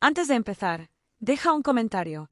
Antes de empezar, deja un comentario.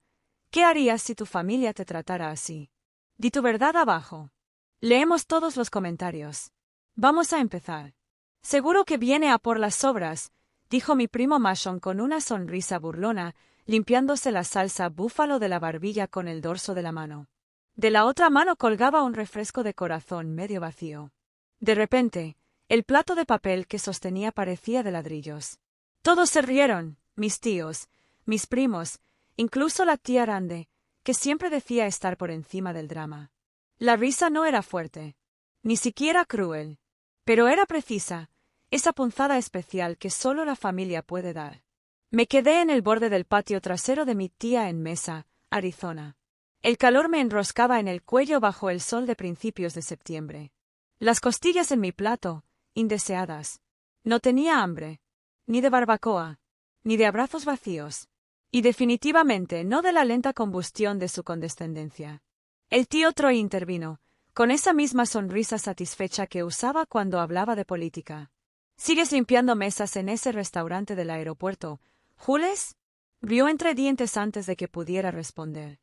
¿Qué harías si tu familia te tratara así? Di tu verdad abajo. Leemos todos los comentarios. Vamos a empezar. Seguro que viene a por las sobras, dijo mi primo Mason con una sonrisa burlona, limpiándose la salsa búfalo de la barbilla con el dorso de la mano. De la otra mano colgaba un refresco de corazón medio vacío. De repente, el plato de papel que sostenía parecía de ladrillos. Todos se rieron, mis tíos, mis primos, incluso la tía Rande, que siempre decía estar por encima del drama. La risa no era fuerte, ni siquiera cruel, pero era precisa, esa punzada especial que solo la familia puede dar. Me quedé en el borde del patio trasero de mi tía en Mesa, Arizona. El calor me enroscaba en el cuello bajo el sol de principios de septiembre. Las costillas en mi plato, indeseadas. No tenía hambre, ni de barbacoa, ni de abrazos vacíos, y definitivamente no de la lenta combustión de su condescendencia. El tío Troy intervino, con esa misma sonrisa satisfecha que usaba cuando hablaba de política. ¿Sigues limpiando mesas en ese restaurante del aeropuerto, Jules? Rió entre dientes antes de que pudiera responder.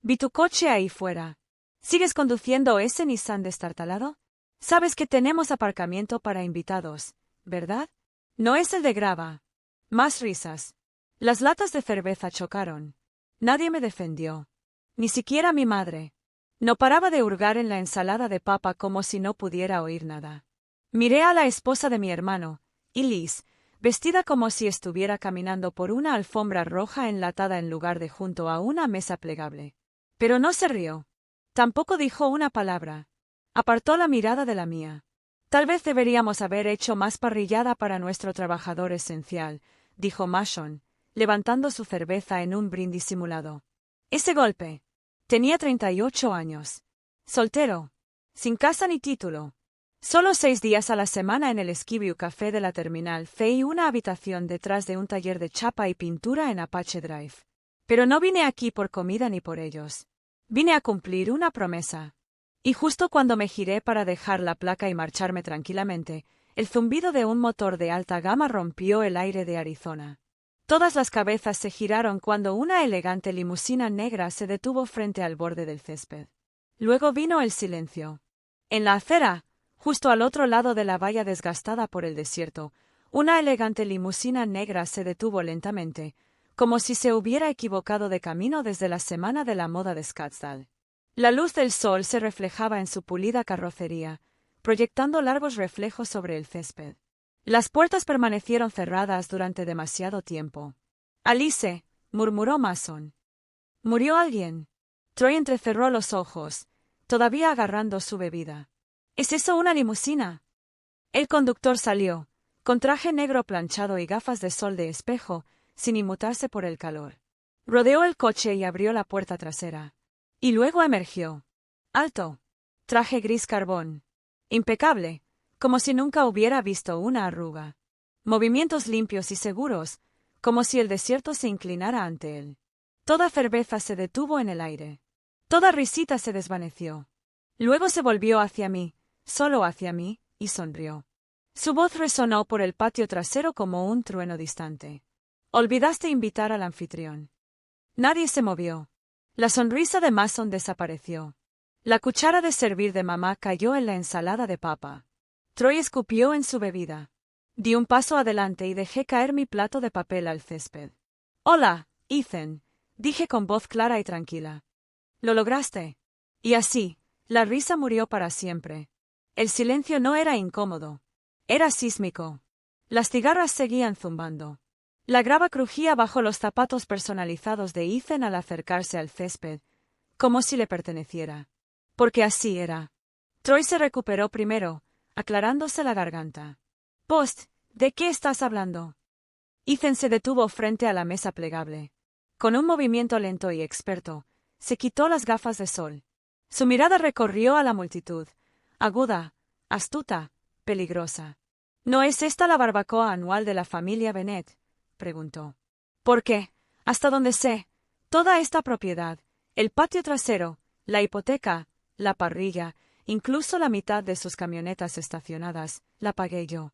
Vi tu coche ahí fuera. ¿Sigues conduciendo ese Nissan destartalado? Sabes que tenemos aparcamiento para invitados, ¿verdad? No es el de grava. Más risas. Las latas de cerveza chocaron. Nadie me defendió. Ni siquiera mi madre. No paraba de hurgar en la ensalada de papa como si no pudiera oír nada. Miré a la esposa de mi hermano, Elise, vestida como si estuviera caminando por una alfombra roja enlatada en lugar de junto a una mesa plegable. Pero no se rió. Tampoco dijo una palabra. Apartó la mirada de la mía. Tal vez deberíamos haber hecho más parrillada para nuestro trabajador esencial, dijo Mason, levantando su cerveza en un brindis simulado. Ese golpe. Tenía 38 años. Soltero. Sin casa ni título. Solo 6 días a la semana en el Skiview Café de la Terminal C y una habitación detrás de un taller de chapa y pintura en Apache Drive. Pero no vine aquí por comida ni por ellos. Vine a cumplir una promesa. Y justo cuando me giré para dejar la placa y marcharme tranquilamente, el zumbido de un motor de alta gama rompió el aire de Arizona. Todas las cabezas se giraron cuando una elegante limusina negra se detuvo frente al borde del césped. Luego vino el silencio. En la acera, justo al otro lado de la valla desgastada por el desierto, una elegante limusina negra se detuvo lentamente, como si se hubiera equivocado de camino desde la semana de la moda de Scottsdale. La luz del sol se reflejaba en su pulida carrocería, proyectando largos reflejos sobre el césped. Las puertas permanecieron cerradas durante demasiado tiempo. Alice, murmuró Mason. ¿Murió alguien? Troy entrecerró los ojos, todavía agarrando su bebida. ¿Es eso una limusina? El conductor salió, con traje negro planchado y gafas de sol de espejo, sin inmutarse por el calor. Rodeó el coche y abrió la puerta trasera. Y luego emergió. Alto. Traje gris carbón. Impecable, como si nunca hubiera visto una arruga. Movimientos limpios y seguros, como si el desierto se inclinara ante él. Toda cerveza se detuvo en el aire. Toda risita se desvaneció. Luego se volvió hacia mí, solo hacia mí, y sonrió. Su voz resonó por el patio trasero como un trueno distante. Olvidaste invitar al anfitrión. Nadie se movió. La sonrisa de Mason desapareció. La cuchara de servir de mamá cayó en la ensalada de papa. Troy escupió en su bebida. Di un paso adelante y dejé caer mi plato de papel al césped. «Hola, Ethan», dije con voz clara y tranquila. «Lo lograste». Y así, la risa murió para siempre. El silencio no era incómodo. Era sísmico. Las cigarras seguían zumbando. La grava crujía bajo los zapatos personalizados de Ethan al acercarse al césped, como si le perteneciera. Porque así era. Troy se recuperó primero, aclarándose la garganta. «Post, ¿de qué estás hablando?» Ethan se detuvo frente a la mesa plegable. Con un movimiento lento y experto, se quitó las gafas de sol. Su mirada recorrió a la multitud, aguda, astuta, peligrosa. «¿No es esta la barbacoa anual de la familia Bennett?», preguntó. «¿Por qué? Hasta donde sé, toda esta propiedad, el patio trasero, la hipoteca, la parrilla, incluso la mitad de sus camionetas estacionadas, la pagué yo».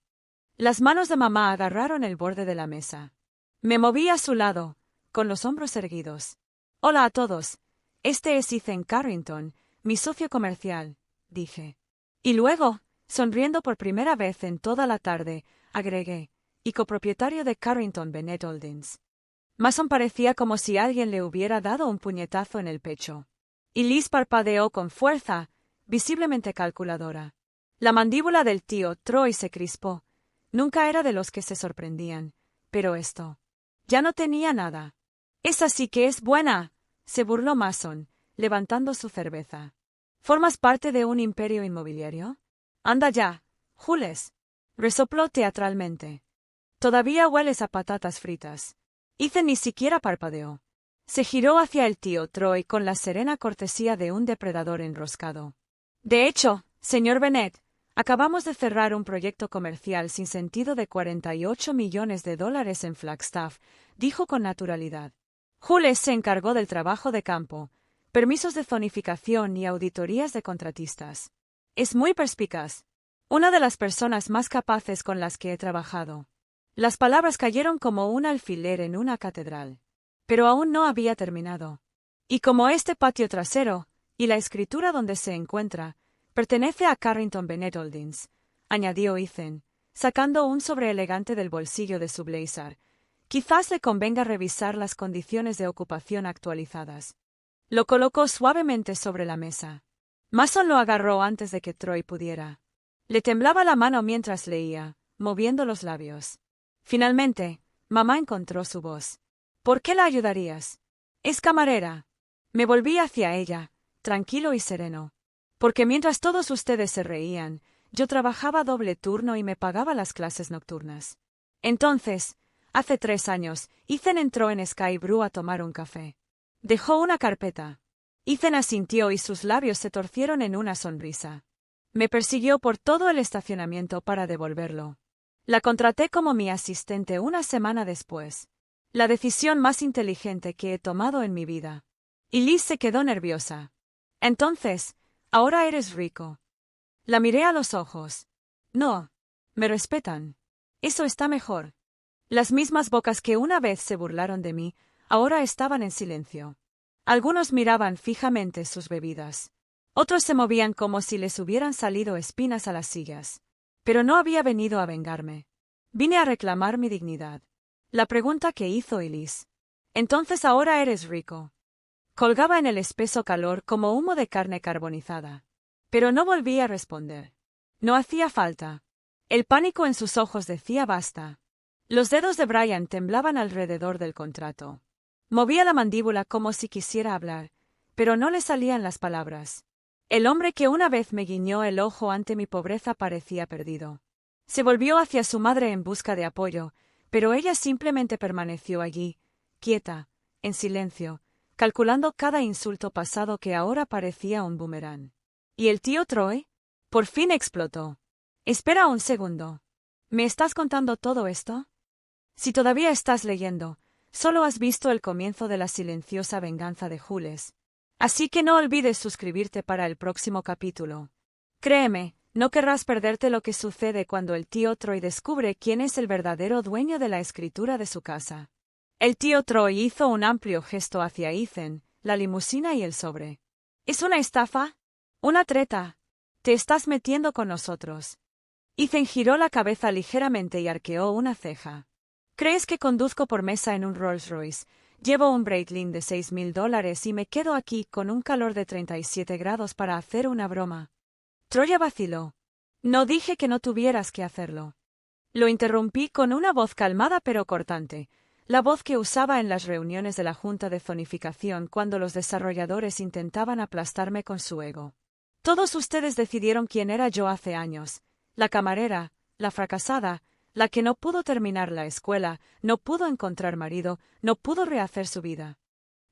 Las manos de mamá agarraron el borde de la mesa. Me moví a su lado, con los hombros erguidos. Hola a todos. Este es Ethan Carrington, mi socio comercial, dije. Y luego, sonriendo por primera vez en toda la tarde, agregué, y copropietario de Carrington Bennett Holdings. Mason parecía como si alguien le hubiera dado un puñetazo en el pecho. Y Liz parpadeó con fuerza, visiblemente calculadora. La mandíbula del tío Troy se crispó. Nunca era de los que se sorprendían, pero esto. Ya no tenía nada. Esa sí que es buena, se burló Mason, levantando su cerveza. ¿Formas parte de un imperio inmobiliario? Anda ya, Jules. Resopló teatralmente. Todavía hueles a patatas fritas. Ethan ni siquiera parpadeó. Se giró hacia el tío Troy con la serena cortesía de un depredador enroscado. De hecho, señor Bennett, acabamos de cerrar un proyecto comercial sin sentido de $48 millones en Flagstaff, dijo con naturalidad. Jules se encargó del trabajo de campo, permisos de zonificación y auditorías de contratistas. Es muy perspicaz. Una de las personas más capaces con las que he trabajado. Las palabras cayeron como un alfiler en una catedral. Pero aún no había terminado. Y como este patio trasero, y la escritura donde se encuentra, pertenece a Carrington Bennett Holdings, añadió Ethan, sacando un sobre elegante del bolsillo de su blazer. Quizás le convenga revisar las condiciones de ocupación actualizadas. Lo colocó suavemente sobre la mesa. Mason lo agarró antes de que Troy pudiera. Le temblaba la mano mientras leía, moviendo los labios. Finalmente, mamá encontró su voz. ¿Por qué la ayudarías? Es camarera. Me volví hacia ella, tranquilo y sereno. Porque mientras todos ustedes se reían, yo trabajaba doble turno y me pagaba las clases nocturnas. Entonces, hace 3 años, Ethan entró en Sky Brew a tomar un café. Dejó una carpeta. Ethan asintió y sus labios se torcieron en una sonrisa. Me persiguió por todo el estacionamiento para devolverlo. La contraté como mi asistente una semana después. La decisión más inteligente que he tomado en mi vida. Y Liz se quedó nerviosa. Entonces, ahora eres rico. La miré a los ojos. No. Me respetan. Eso está mejor. Las mismas bocas que una vez se burlaron de mí, ahora estaban en silencio. Algunos miraban fijamente sus bebidas. Otros se movían como si les hubieran salido espinas a las sillas. Pero no había venido a vengarme. Vine a reclamar mi dignidad. La pregunta que hizo Elise. Entonces ahora eres rico. Colgaba en el espeso calor como humo de carne carbonizada. Pero no volví a responder. No hacía falta. El pánico en sus ojos decía basta. Los dedos de Brian temblaban alrededor del contrato. Movía la mandíbula como si quisiera hablar, pero no le salían las palabras. El hombre que una vez me guiñó el ojo ante mi pobreza parecía perdido. Se volvió hacia su madre en busca de apoyo, pero ella simplemente permaneció allí, quieta, en silencio, calculando cada insulto pasado que ahora parecía un boomerang. ¿Y el tío Troy? Por fin explotó. Espera un segundo. ¿Me estás contando todo esto? Si todavía estás leyendo, solo has visto el comienzo de la silenciosa venganza de Jules. Así que no olvides suscribirte para el próximo capítulo. Créeme, no querrás perderte lo que sucede cuando el tío Troy descubre quién es el verdadero dueño de la escritura de su casa. El tío Troy hizo un amplio gesto hacia Ethan, la limusina y el sobre. ¿Es una estafa? ¿Una treta? Te estás metiendo con nosotros. Ethan giró la cabeza ligeramente y arqueó una ceja. ¿Crees que conduzco por mesa en un Rolls Royce? Llevo un Breitling de $6,000 y me quedo aquí con un calor de 37 grados para hacer una broma. Troya vaciló. No dije que no tuvieras que hacerlo. Lo interrumpí con una voz calmada pero cortante, la voz que usaba en las reuniones de la Junta de Zonificación cuando los desarrolladores intentaban aplastarme con su ego. Todos ustedes decidieron quién era yo hace años, la camarera, la fracasada, la que no pudo terminar la escuela, no pudo encontrar marido, no pudo rehacer su vida.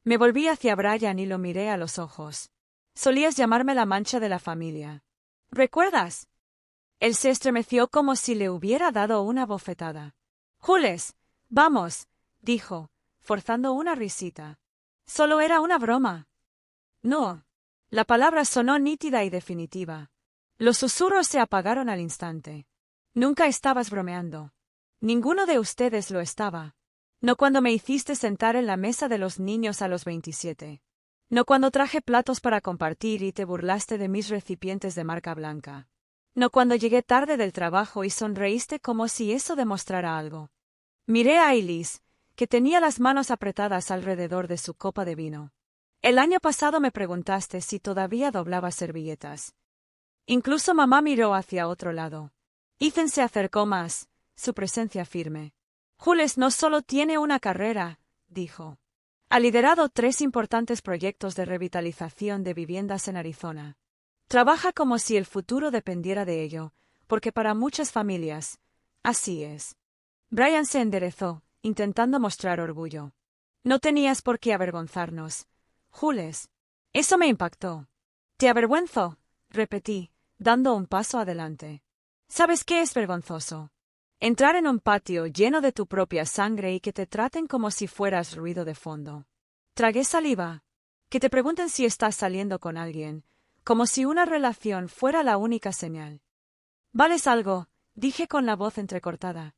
Me volví hacia Brian y lo miré a los ojos. Solías llamarme la mancha de la familia. ¿Recuerdas? Él se estremeció como si le hubiera dado una bofetada. Jules, vamos, dijo, forzando una risita. Solo era una broma. No. La palabra sonó nítida y definitiva. Los susurros se apagaron al instante. Nunca estabas bromeando. Ninguno de ustedes lo estaba. No cuando me hiciste sentar en la mesa de los niños a los 27. No cuando traje platos para compartir y te burlaste de mis recipientes de marca blanca. No cuando llegué tarde del trabajo y sonreíste como si eso demostrara algo. Miré a Elise, que tenía las manos apretadas alrededor de su copa de vino. El año pasado me preguntaste si todavía doblaba servilletas. Incluso mamá miró hacia otro lado. Ethan se acercó más, su presencia firme. Jules no solo tiene una carrera, dijo. Ha liderado 3 importantes proyectos de revitalización de viviendas en Arizona. Trabaja como si el futuro dependiera de ello, porque para muchas familias, así es. Brian se enderezó, intentando mostrar orgullo. No tenías por qué avergonzarnos, Jules. Eso me impactó. ¿Te avergüenzo?, repetí, dando un paso adelante. ¿Sabes qué es vergonzoso? Entrar en un patio lleno de tu propia sangre y que te traten como si fueras ruido de fondo. Tragué saliva. Que te pregunten si estás saliendo con alguien, como si una relación fuera la única señal. Vales algo, dije con la voz entrecortada.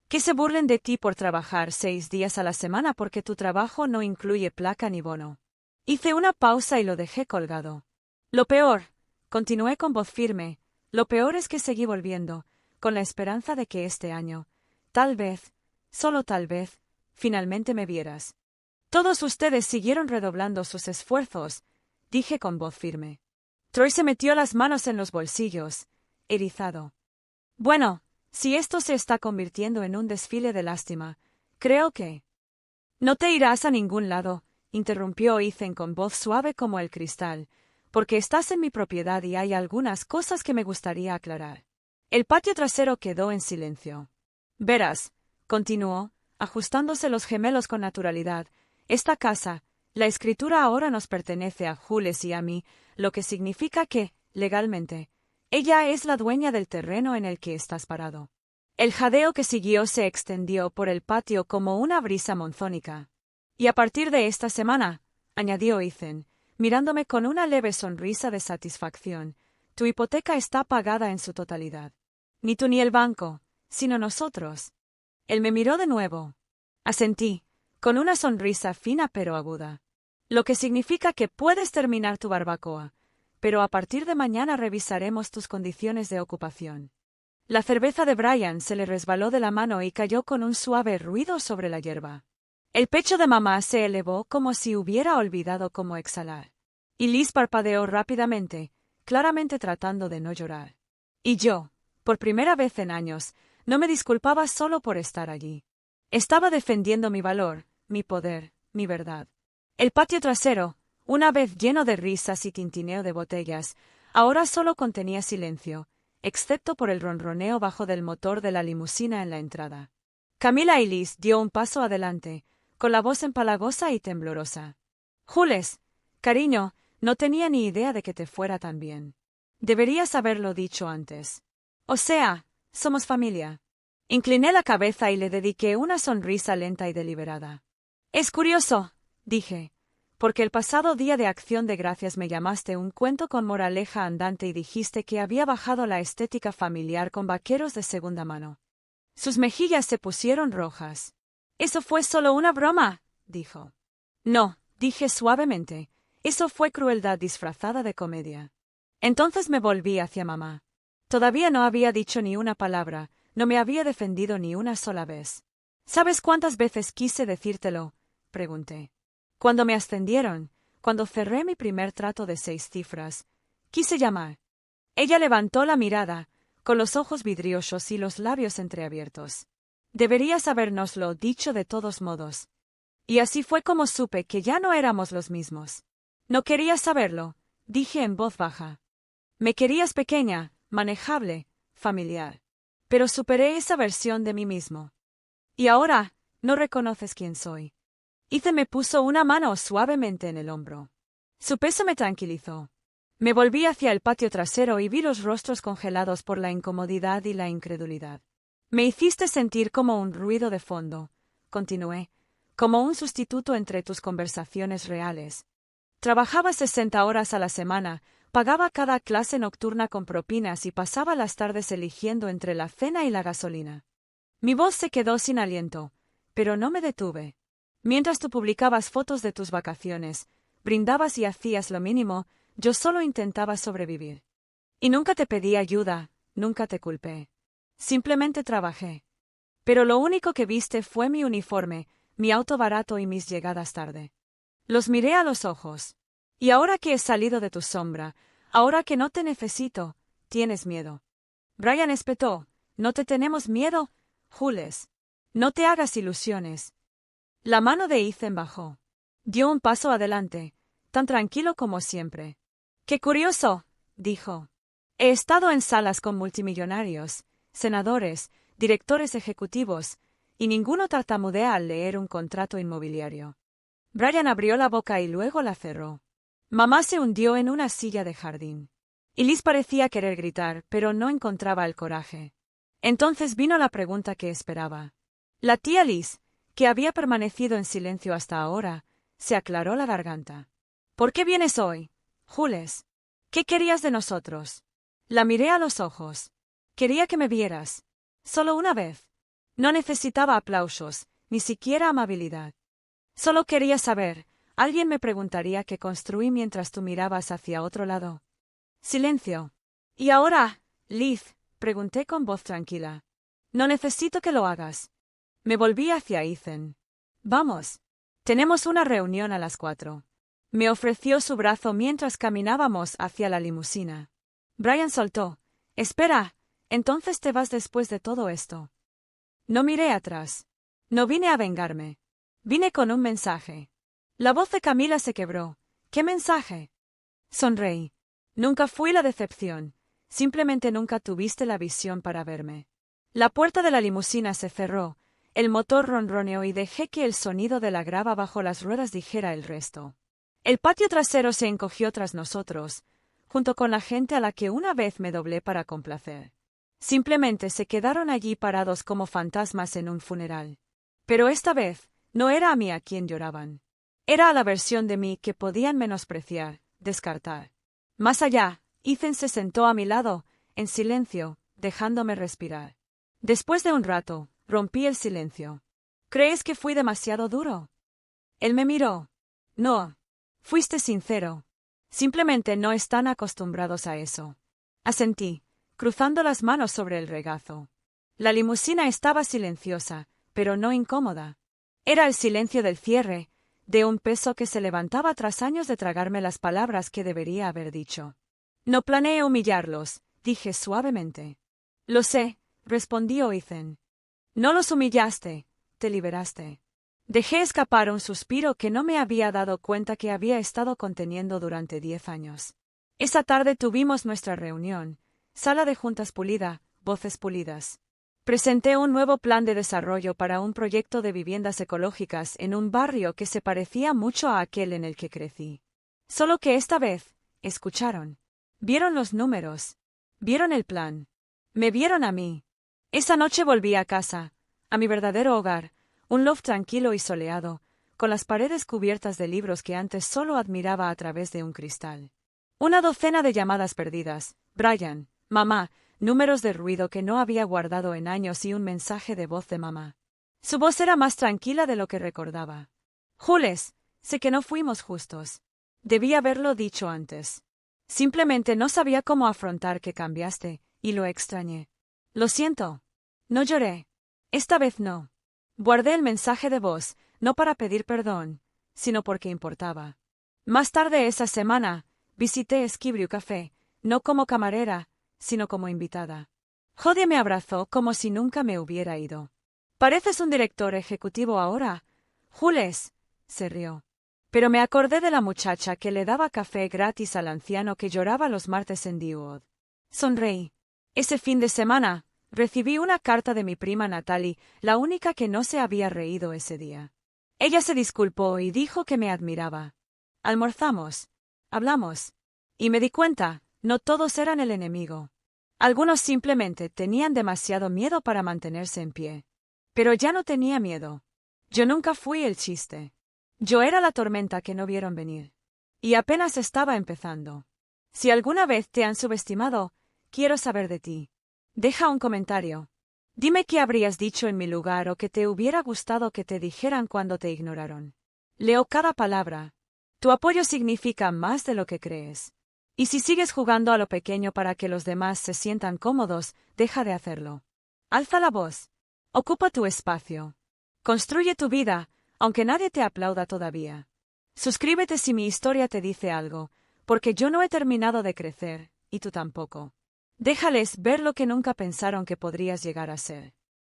Que se burlen de ti por trabajar 6 días a la semana porque tu trabajo no incluye placa ni bono. Hice una pausa y lo dejé colgado. Lo peor, continué con voz firme, lo peor es que seguí volviendo, con la esperanza de que este año, tal vez, solo tal vez, finalmente me vieras. Todos ustedes siguieron redoblando sus esfuerzos, dije con voz firme. Troy se metió las manos en los bolsillos, erizado. Bueno, si esto se está convirtiendo en un desfile de lástima, creo que... No te irás a ningún lado, interrumpió Ethan con voz suave como el cristal, porque estás en mi propiedad y hay algunas cosas que me gustaría aclarar. El patio trasero quedó en silencio. Verás, continuó, ajustándose los gemelos con naturalidad, esta casa, la escritura ahora nos pertenece a Jules y a mí, lo que significa que, legalmente, ella es la dueña del terreno en el que estás parado. El jadeo que siguió se extendió por el patio como una brisa monzónica. Y a partir de esta semana, añadió Ethan, mirándome con una leve sonrisa de satisfacción, tu hipoteca está pagada en su totalidad. Ni tú ni el banco, sino nosotros. Él me miró de nuevo. Asentí, con una sonrisa fina pero aguda. Lo que significa que puedes terminar tu barbacoa, pero a partir de mañana revisaremos tus condiciones de ocupación. La cerveza de Brian se le resbaló de la mano y cayó con un suave ruido sobre la hierba. El pecho de mamá se elevó como si hubiera olvidado cómo exhalar. Y Liz parpadeó rápidamente, claramente tratando de no llorar. Y yo, por primera vez en años, no me disculpaba solo por estar allí. Estaba defendiendo mi valor, mi poder, mi verdad. El patio trasero, una vez lleno de risas y tintineo de botellas, ahora solo contenía silencio, excepto por el ronroneo bajo del motor de la limusina en la entrada. Camila y Liz dio un paso adelante, con la voz empalagosa y temblorosa. Jules, cariño, no tenía ni idea de que te fuera tan bien. Deberías haberlo dicho antes. O sea, somos familia. Incliné la cabeza y le dediqué una sonrisa lenta y deliberada. Es curioso, dije, porque el pasado día de Acción de Gracias me llamaste un cuento con moraleja andante y dijiste que había bajado la estética familiar con vaqueros de segunda mano. Sus mejillas se pusieron rojas. «Eso fue solo una broma», dijo. «No», dije suavemente, «eso fue crueldad disfrazada de comedia». Entonces me volví hacia mamá. Todavía no había dicho ni una palabra, no me había defendido ni una sola vez. «¿Sabes cuántas veces quise decírtelo?», pregunté. Cuando me ascendieron, cuando cerré mi primer trato de 6 cifras, quise llamar. Ella levantó la mirada, con los ojos vidriosos y los labios entreabiertos. Deberías habérnoslo dicho de todos modos. Y así fue como supe que ya no éramos los mismos. No querías saberlo, dije en voz baja. Me querías pequeña, manejable, familiar. Pero superé esa versión de mí mismo. Y ahora, no reconoces quién soy. Ethan me puso una mano suavemente en el hombro. Su peso me tranquilizó. Me volví hacia el patio trasero y vi los rostros congelados por la incomodidad y la incredulidad. Me hiciste sentir como un ruido de fondo, continué, como un sustituto entre tus conversaciones reales. Trabajaba 60 horas a la semana, pagaba cada clase nocturna con propinas y pasaba las tardes eligiendo entre la cena y la gasolina. Mi voz se quedó sin aliento, pero no me detuve. Mientras tú publicabas fotos de tus vacaciones, brindabas y hacías lo mínimo, yo solo intentaba sobrevivir. Y nunca te pedí ayuda, nunca te culpé. Simplemente trabajé. Pero lo único que viste fue mi uniforme, mi auto barato y mis llegadas tarde. Los miré a los ojos. Y ahora que he salido de tu sombra, ahora que no te necesito, tienes miedo. Brian espetó. No te tenemos miedo, Jules. No te hagas ilusiones. La mano de Ethan bajó. Dio un paso adelante, tan tranquilo como siempre. ¡Qué curioso!, dijo. He estado en salas con multimillonarios, senadores, directores ejecutivos, y ninguno tartamudea al leer un contrato inmobiliario. Brian abrió la boca y luego la cerró. Mamá se hundió en una silla de jardín. Y Liz parecía querer gritar, pero no encontraba el coraje. Entonces vino la pregunta que esperaba. La tía Liz, que había permanecido en silencio hasta ahora, se aclaró la garganta. ¿Por qué vienes hoy, Jules? ¿Qué querías de nosotros? La miré a los ojos. Quería que me vieras. Solo una vez. No necesitaba aplausos, ni siquiera amabilidad. Solo quería saber, alguien me preguntaría qué construí mientras tú mirabas hacia otro lado. Silencio. ¿Y ahora, Liz? Pregunté con voz tranquila. No necesito que lo hagas. Me volví hacia Ethan. Vamos. Tenemos una reunión a las 4. Me ofreció su brazo mientras caminábamos hacia la limusina. Brian soltó. Espera, entonces te vas después de todo esto. No miré atrás. No vine a vengarme. Vine con un mensaje. La voz de Camila se quebró. ¿Qué mensaje? Sonreí. Nunca fui la decepción. Simplemente nunca tuviste la visión para verme. La puerta de la limusina se cerró, el motor ronroneó y dejé que el sonido de la grava bajo las ruedas dijera el resto. El patio trasero se encogió tras nosotros, junto con la gente a la que una vez me doblé para complacer. Simplemente se quedaron allí parados como fantasmas en un funeral. Pero esta vez, no era a mí a quien lloraban. Era a la versión de mí que podían menospreciar, descartar. Más allá, Ethan se sentó a mi lado, en silencio, dejándome respirar. Después de un rato, rompí el silencio. ¿Crees que fui demasiado duro? Él me miró. No. Fuiste sincero. Simplemente no están acostumbrados a eso. Asentí, cruzando las manos sobre el regazo. La limusina estaba silenciosa, pero no incómoda. Era el silencio del cierre, de un peso que se levantaba tras años de tragarme las palabras que debería haber dicho. No planeé humillarlos, dije suavemente. Lo sé, respondió Ethan. No los humillaste, te liberaste. Dejé escapar un suspiro que no me había dado cuenta que había estado conteniendo durante 10 años. Esa tarde tuvimos nuestra reunión, sala de juntas pulida, voces pulidas. Presenté un nuevo plan de desarrollo para un proyecto de viviendas ecológicas en un barrio que se parecía mucho a aquel en el que crecí. Solo que esta vez, escucharon. Vieron los números. Vieron el plan. Me vieron a mí. Esa noche volví a casa, a mi verdadero hogar, un loft tranquilo y soleado, con las paredes cubiertas de libros que antes solo admiraba a través de un cristal. Una docena de llamadas perdidas, Brian, mamá, números de ruido que no había guardado en años y un mensaje de voz de mamá. Su voz era más tranquila de lo que recordaba. Jules, sé que no fuimos justos. Debí haberlo dicho antes. Simplemente no sabía cómo afrontar que cambiaste, y lo extrañé. Lo siento. No lloré. Esta vez no. Guardé el mensaje de voz, no para pedir perdón, sino porque importaba. Más tarde esa semana, visité Ski Café, no como camarera, sino como invitada. Jodie me abrazó como si nunca me hubiera ido. Pareces un director ejecutivo ahora, Jules, se rió. Pero me acordé de la muchacha que le daba café gratis al anciano que lloraba los martes en Dewwood. Sonreí. Ese fin de semana, recibí una carta de mi prima Natalie, la única que no se había reído ese día. Ella se disculpó y dijo que me admiraba. Almorzamos. Hablamos. Y me di cuenta, no todos eran el enemigo. Algunos simplemente tenían demasiado miedo para mantenerse en pie. Pero ya no tenía miedo. Yo nunca fui el chiste. Yo era la tormenta que no vieron venir. Y apenas estaba empezando. Si alguna vez te han subestimado, quiero saber de ti. Deja un comentario. Dime qué habrías dicho en mi lugar o que te hubiera gustado que te dijeran cuando te ignoraron. Leo cada palabra. Tu apoyo significa más de lo que crees. Y si sigues jugando a lo pequeño para que los demás se sientan cómodos, deja de hacerlo. Alza la voz. Ocupa tu espacio. Construye tu vida, aunque nadie te aplauda todavía. Suscríbete si mi historia te dice algo, porque yo no he terminado de crecer, y tú tampoco. Déjales ver lo que nunca pensaron que podrías llegar a ser.